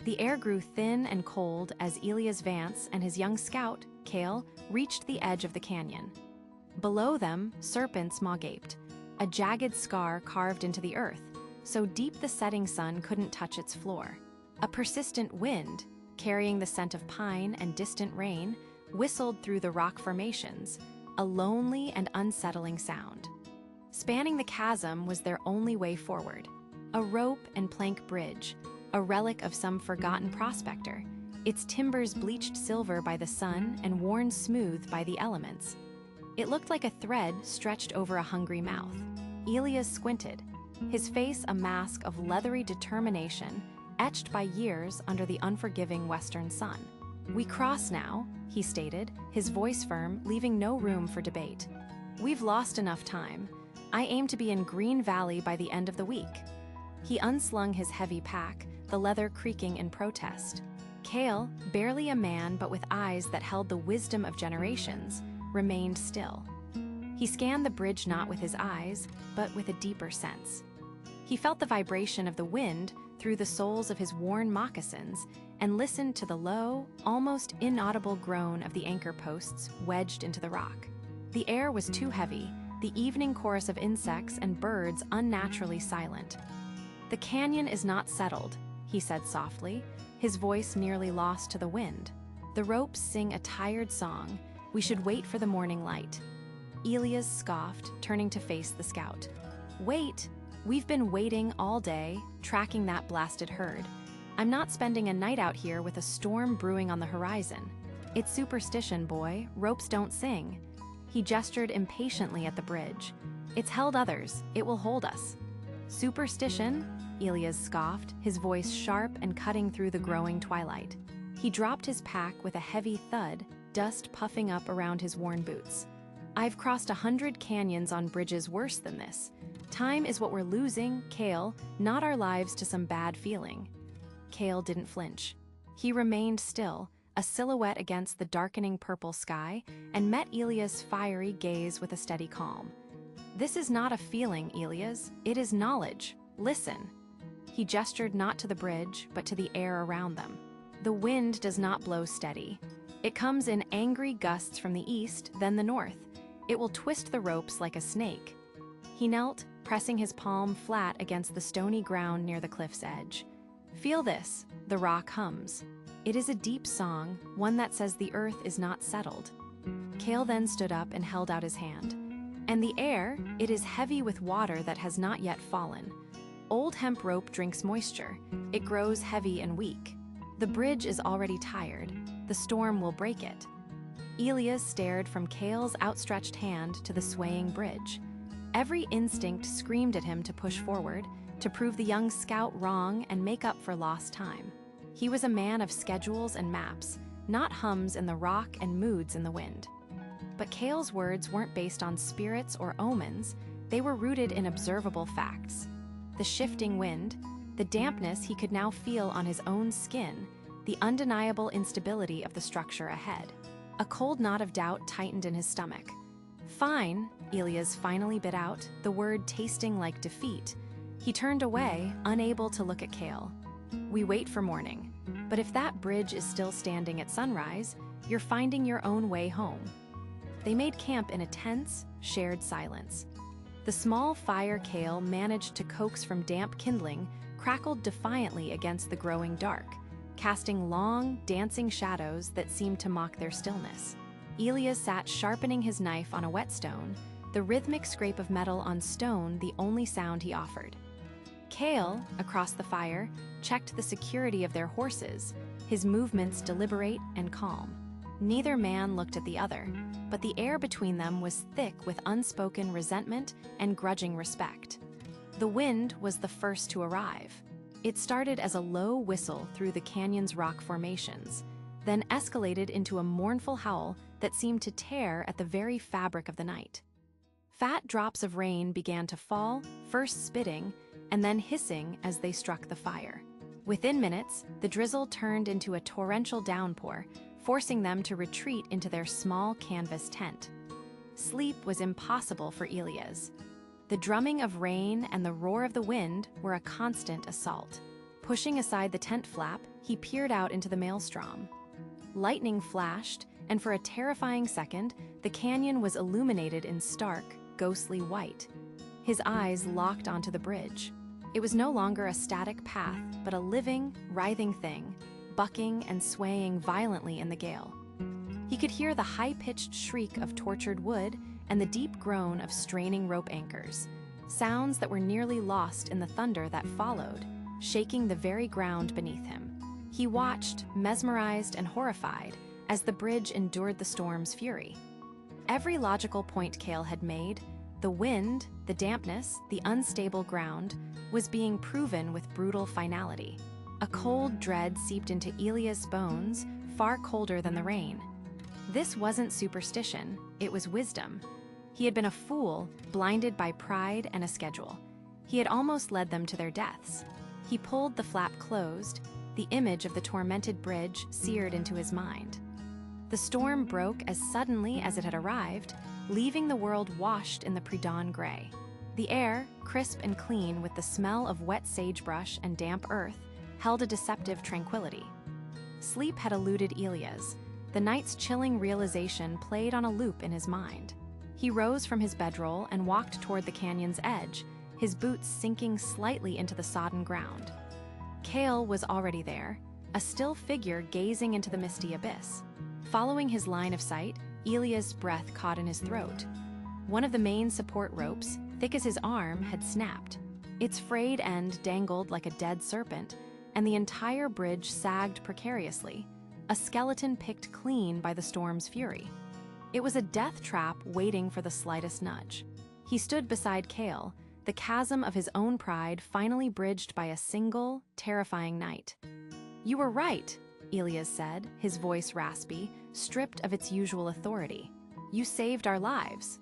The air grew thin and cold as Elias Vance and his young scout, Kale, reached the edge of the canyon. Below them, serpents maw-gaped, a jagged scar carved into the earth, so deep the setting sun couldn't touch its floor. A persistent wind, carrying the scent of pine and distant rain, whistled through the rock formations, a lonely and unsettling sound. Spanning the chasm was their only way forward, a rope and plank bridge, a relic of some forgotten prospector, its timbers bleached silver by the sun and worn smooth by the elements. It looked like a thread stretched over a hungry mouth. Elias squinted, his face a mask of leathery determination, etched by years under the unforgiving western sun. "We cross now," he stated, his voice firm, leaving no room for debate. "We've lost enough time. I aim to be in Green Valley by the end of the week." He unslung his heavy pack, the leather creaking in protest. Kale, barely a man but with eyes that held the wisdom of generations, remained still. He scanned the bridge not with his eyes, but with a deeper sense. He felt the vibration of the wind through the soles of his worn moccasins and listened to the low, almost inaudible groan of the anchor posts wedged into the rock. The air was too heavy, the evening chorus of insects and birds unnaturally silent. "The canyon is not settled," he said softly, his voice nearly lost to the wind. "The ropes sing a tired song. We should wait for the morning light." Elias scoffed, turning to face the scout. "Wait? We've been waiting all day, tracking that blasted herd. I'm not spending a night out here with a storm brewing on the horizon. It's superstition, boy. Ropes don't sing." He gestured impatiently at the bridge. "It's held others. It will hold us." "Superstition?" Elias scoffed, his voice sharp and cutting through the growing twilight. He dropped his pack with a heavy thud, dust puffing up around his worn boots. "I've crossed 100 canyons on bridges worse than this. Time is what we're losing, Kale, not our lives to some bad feeling." Kale didn't flinch. He remained still, a silhouette against the darkening purple sky, and met Elias' fiery gaze with a steady calm. "This is not a feeling, Elias. It is knowledge. Listen." He gestured not to the bridge, but to the air around them. "The wind does not blow steady. It comes in angry gusts from the east, then the north. It will twist the ropes like a snake." He knelt, pressing his palm flat against the stony ground near the cliff's edge. "Feel this," the rock hums. "It is a deep song, one that says the earth is not settled." Kale then stood up and held out his hand. "And the air, it is heavy with water that has not yet fallen. Old hemp rope drinks moisture. It grows heavy and weak. The bridge is already tired. The storm will break it." Elias stared from Kale's outstretched hand to the swaying bridge. Every instinct screamed at him to push forward, to prove the young scout wrong and make up for lost time. He was a man of schedules and maps, not hums in the rock and moods in the wind. But Kale's words weren't based on spirits or omens, they were rooted in observable facts. The shifting wind, the dampness he could now feel on his own skin, the undeniable instability of the structure ahead. A cold knot of doubt tightened in his stomach. "Fine," Elias finally bit out, the word tasting like defeat. He turned away, unable to look at Kale. "We wait for morning. But if that bridge is still standing at sunrise, you're finding your own way home." They made camp in a tense, shared silence. The small fire Kale managed to coax from damp kindling crackled defiantly against the growing dark, casting long, dancing shadows that seemed to mock their stillness. Elias sat sharpening his knife on a whetstone, the rhythmic scrape of metal on stone the only sound he offered. Kale, across the fire, checked the security of their horses, his movements deliberate and calm. Neither man looked at the other, but the air between them was thick with unspoken resentment and grudging respect. The wind was the first to arrive. It started as a low whistle through the canyon's rock formations, then escalated into a mournful howl that seemed to tear at the very fabric of the night. Fat drops of rain began to fall, first spitting, and then hissing as they struck the fire. Within minutes, the drizzle turned into a torrential downpour, forcing them to retreat into their small canvas tent. Sleep was impossible for Elias. The drumming of rain and the roar of the wind were a constant assault. Pushing aside the tent flap, he peered out into the maelstrom. Lightning flashed, and for a terrifying second, the canyon was illuminated in stark, ghostly white. His eyes locked onto the bridge. It was no longer a static path, but a living, writhing thing, bucking and swaying violently in the gale. He could hear the high-pitched shriek of tortured wood and the deep groan of straining rope anchors, sounds that were nearly lost in the thunder that followed, shaking the very ground beneath him. He watched, mesmerized and horrified, as the bridge endured the storm's fury. Every logical point Cale had made, the wind, the dampness, the unstable ground, was being proven with brutal finality. A cold dread seeped into Elia's bones, far colder than the rain. This wasn't superstition, it was wisdom. He had been a fool, blinded by pride and a schedule. He had almost led them to their deaths. He pulled the flap closed, the image of the tormented bridge seared into his mind. The storm broke as suddenly as it had arrived, leaving the world washed in the pre-dawn gray. The air, crisp and clean with the smell of wet sagebrush and damp earth, held a deceptive tranquility. Sleep had eluded Elias. The night's chilling realization played on a loop in his mind. He rose from his bedroll and walked toward the canyon's edge, his boots sinking slightly into the sodden ground. Cale was already there, a still figure gazing into the misty abyss. Following his line of sight, Elias' breath caught in his throat. One of the main support ropes, thick as his arm, had snapped. Its frayed end dangled like a dead serpent, and the entire bridge sagged precariously, a skeleton picked clean by the storm's fury. It was a death trap waiting for the slightest nudge. He stood beside Cale, the chasm of his own pride finally bridged by a single, terrifying night. "You were right," Elias said, his voice raspy, stripped of its usual authority. "You saved our lives."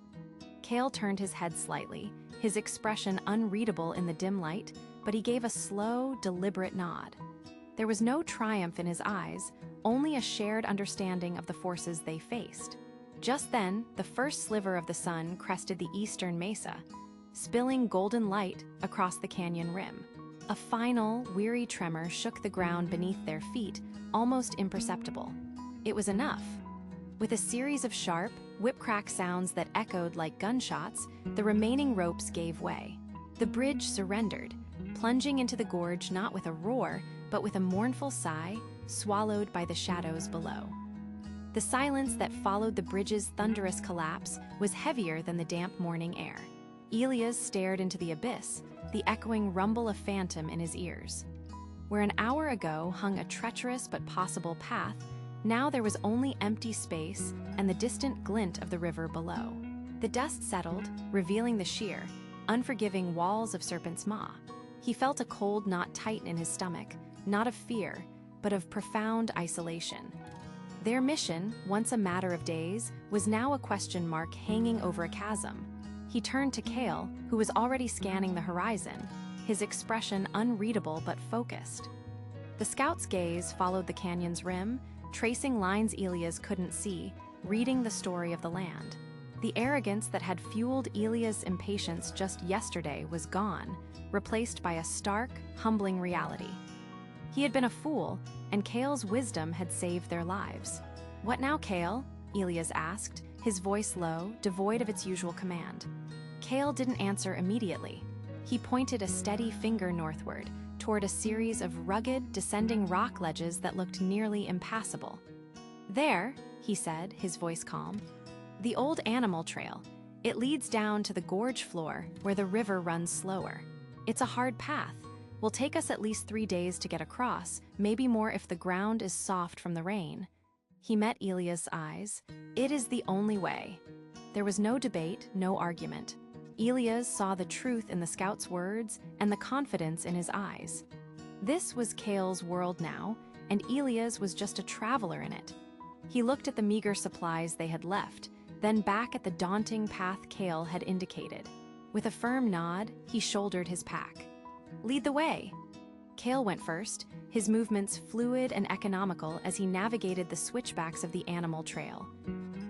Cale turned his head slightly, his expression unreadable in the dim light, but he gave a slow, deliberate nod. There was no triumph in his eyes, only a shared understanding of the forces they faced. Just then, the first sliver of the sun crested the eastern mesa, spilling golden light across the canyon rim. A final, weary tremor shook the ground beneath their feet, almost imperceptible. It was enough. With a series of sharp, whip-crack sounds that echoed like gunshots, the remaining ropes gave way. The bridge surrendered, plunging into the gorge not with a roar, but with a mournful sigh, swallowed by the shadows below. The silence that followed the bridge's thunderous collapse was heavier than the damp morning air. Elias stared into the abyss, the echoing rumble of phantom in his ears. Where an hour ago hung a treacherous but possible path, now there was only empty space and the distant glint of the river below. The dust settled, revealing the sheer, unforgiving walls of Serpent's Maw. He felt a cold knot tighten in his stomach, not of fear, but of profound isolation. Their mission, once a matter of days, was now a question mark hanging over a chasm. He turned to Cale, who was already scanning the horizon, his expression unreadable but focused. The scout's gaze followed the canyon's rim, tracing lines Elias couldn't see, reading the story of the land. The arrogance that had fueled Elias' impatience just yesterday was gone, replaced by a stark, humbling reality. He had been a fool, and Cale's wisdom had saved their lives. "What now, Cale?" Elias asked, his voice low, devoid of its usual command. Cale didn't answer immediately. He pointed a steady finger northward, toward a series of rugged, descending rock ledges that looked nearly impassable. "There," he said, his voice calm, "the old animal trail. It leads down to the gorge floor, where the river runs slower. It's a hard path. Will take us at least 3 days to get across, maybe more if the ground is soft from the rain." He met Elias' eyes. "It is the only way." There was no debate, no argument. Elias saw the truth in the scout's words and the confidence in his eyes. This was Cale's world now, and Elias was just a traveler in it. He looked at the meager supplies they had left, then back at the daunting path Cale had indicated. With a firm nod, he shouldered his pack. "Lead the way." Cale went first, his movements fluid and economical as he navigated the switchbacks of the animal trail.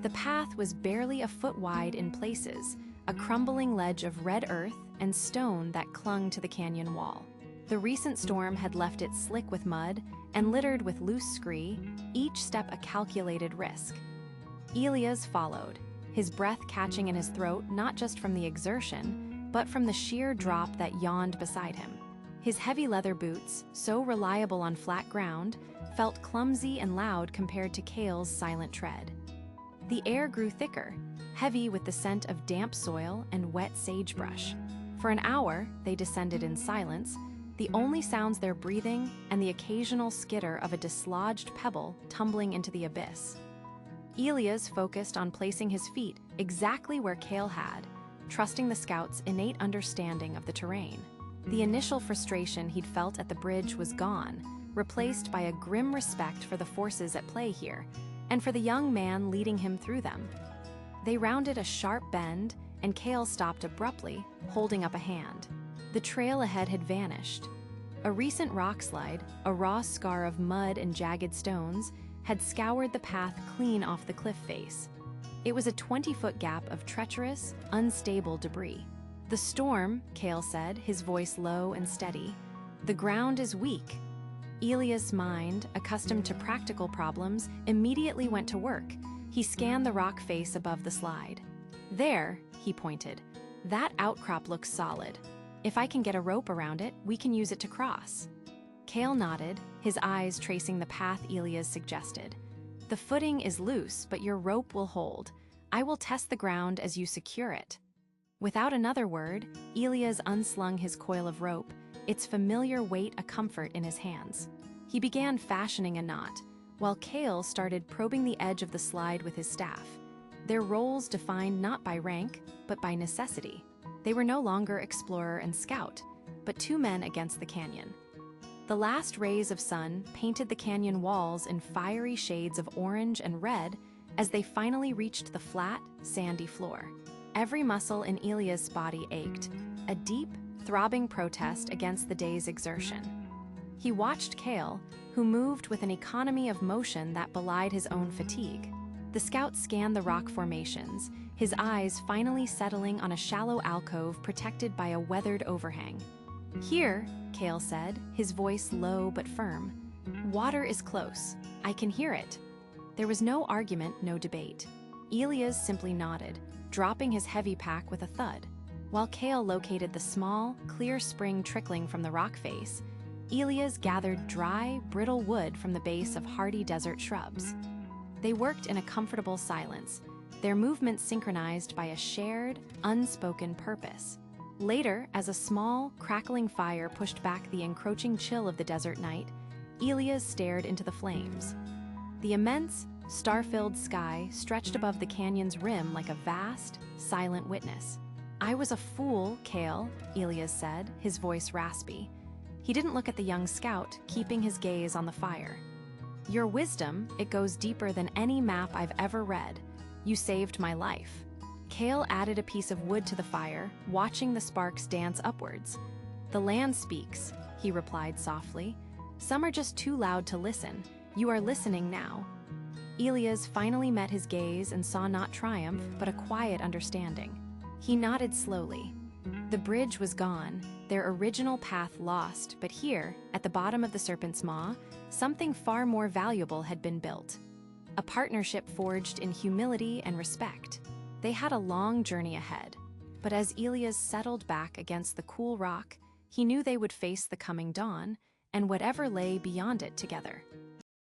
The path was barely a foot wide in places, a crumbling ledge of red earth and stone that clung to the canyon wall. The recent storm had left it slick with mud and littered with loose scree, each step a calculated risk. Elias followed, his breath catching in his throat not just from the exertion, but from the sheer drop that yawned beside him. His heavy leather boots, so reliable on flat ground, felt clumsy and loud compared to Cale's silent tread. The air grew thicker, heavy with the scent of damp soil and wet sagebrush. For an hour, they descended in silence, the only sounds their breathing and the occasional skitter of a dislodged pebble tumbling into the abyss. Elias focused on placing his feet exactly where Cale had, trusting the scout's innate understanding of the terrain. The initial frustration he'd felt at the bridge was gone, replaced by a grim respect for the forces at play here, and for the young man leading him through them. They rounded a sharp bend, and Cale stopped abruptly, holding up a hand. The trail ahead had vanished. A recent rockslide, a raw scar of mud and jagged stones, had scoured the path clean off the cliff face. It was a 20-foot gap of treacherous, unstable debris. "The storm," Cale said, his voice low and steady. "The ground is weak." Elias' mind, accustomed to practical problems, immediately went to work. He scanned the rock face above the slide. "There," he pointed. "That outcrop looks solid. If I can get a rope around it, we can use it to cross." Cale nodded, his eyes tracing the path Elias suggested. "The footing is loose, but your rope will hold. I will test the ground as you secure it." Without another word, Elias unslung his coil of rope, its familiar weight a comfort in his hands. He began fashioning a knot, while Cale started probing the edge of the slide with his staff, their roles defined not by rank, but by necessity. They were no longer explorer and scout, but two men against the canyon. The last rays of sun painted the canyon walls in fiery shades of orange and red as they finally reached the flat, sandy floor. Every muscle in Elias' body ached, a deep, throbbing protest against the day's exertion. He watched Cale, who moved with an economy of motion that belied his own fatigue. The scout scanned the rock formations, his eyes finally settling on a shallow alcove protected by a weathered overhang. "Here," Cale said, his voice low but firm. "Water is close. I can hear it." There was no argument, no debate. Elias simply nodded, dropping his heavy pack with a thud. While Cale located the small, clear spring trickling from the rock face, Elias gathered dry, brittle wood from the base of hardy desert shrubs. They worked in a comfortable silence, their movements synchronized by a shared, unspoken purpose. Later, as a small, crackling fire pushed back the encroaching chill of the desert night, Elias stared into the flames. The immense, star-filled sky stretched above the canyon's rim like a vast, silent witness. "I was a fool, Cale," Elias said, his voice raspy. He didn't look at the young scout, keeping his gaze on the fire. "Your wisdom, it goes deeper than any map I've ever read. You saved my life." Cale added a piece of wood to the fire, watching the sparks dance upwards. "The land speaks," he replied softly. "Some are just too loud to listen. You are listening now." Elias finally met his gaze and saw not triumph, but a quiet understanding. He nodded slowly. The bridge was gone, their original path lost, but here, at the bottom of the Serpent's Maw, something far more valuable had been built. A partnership forged in humility and respect. They had a long journey ahead, but as Elias settled back against the cool rock, he knew they would face the coming dawn and whatever lay beyond it together.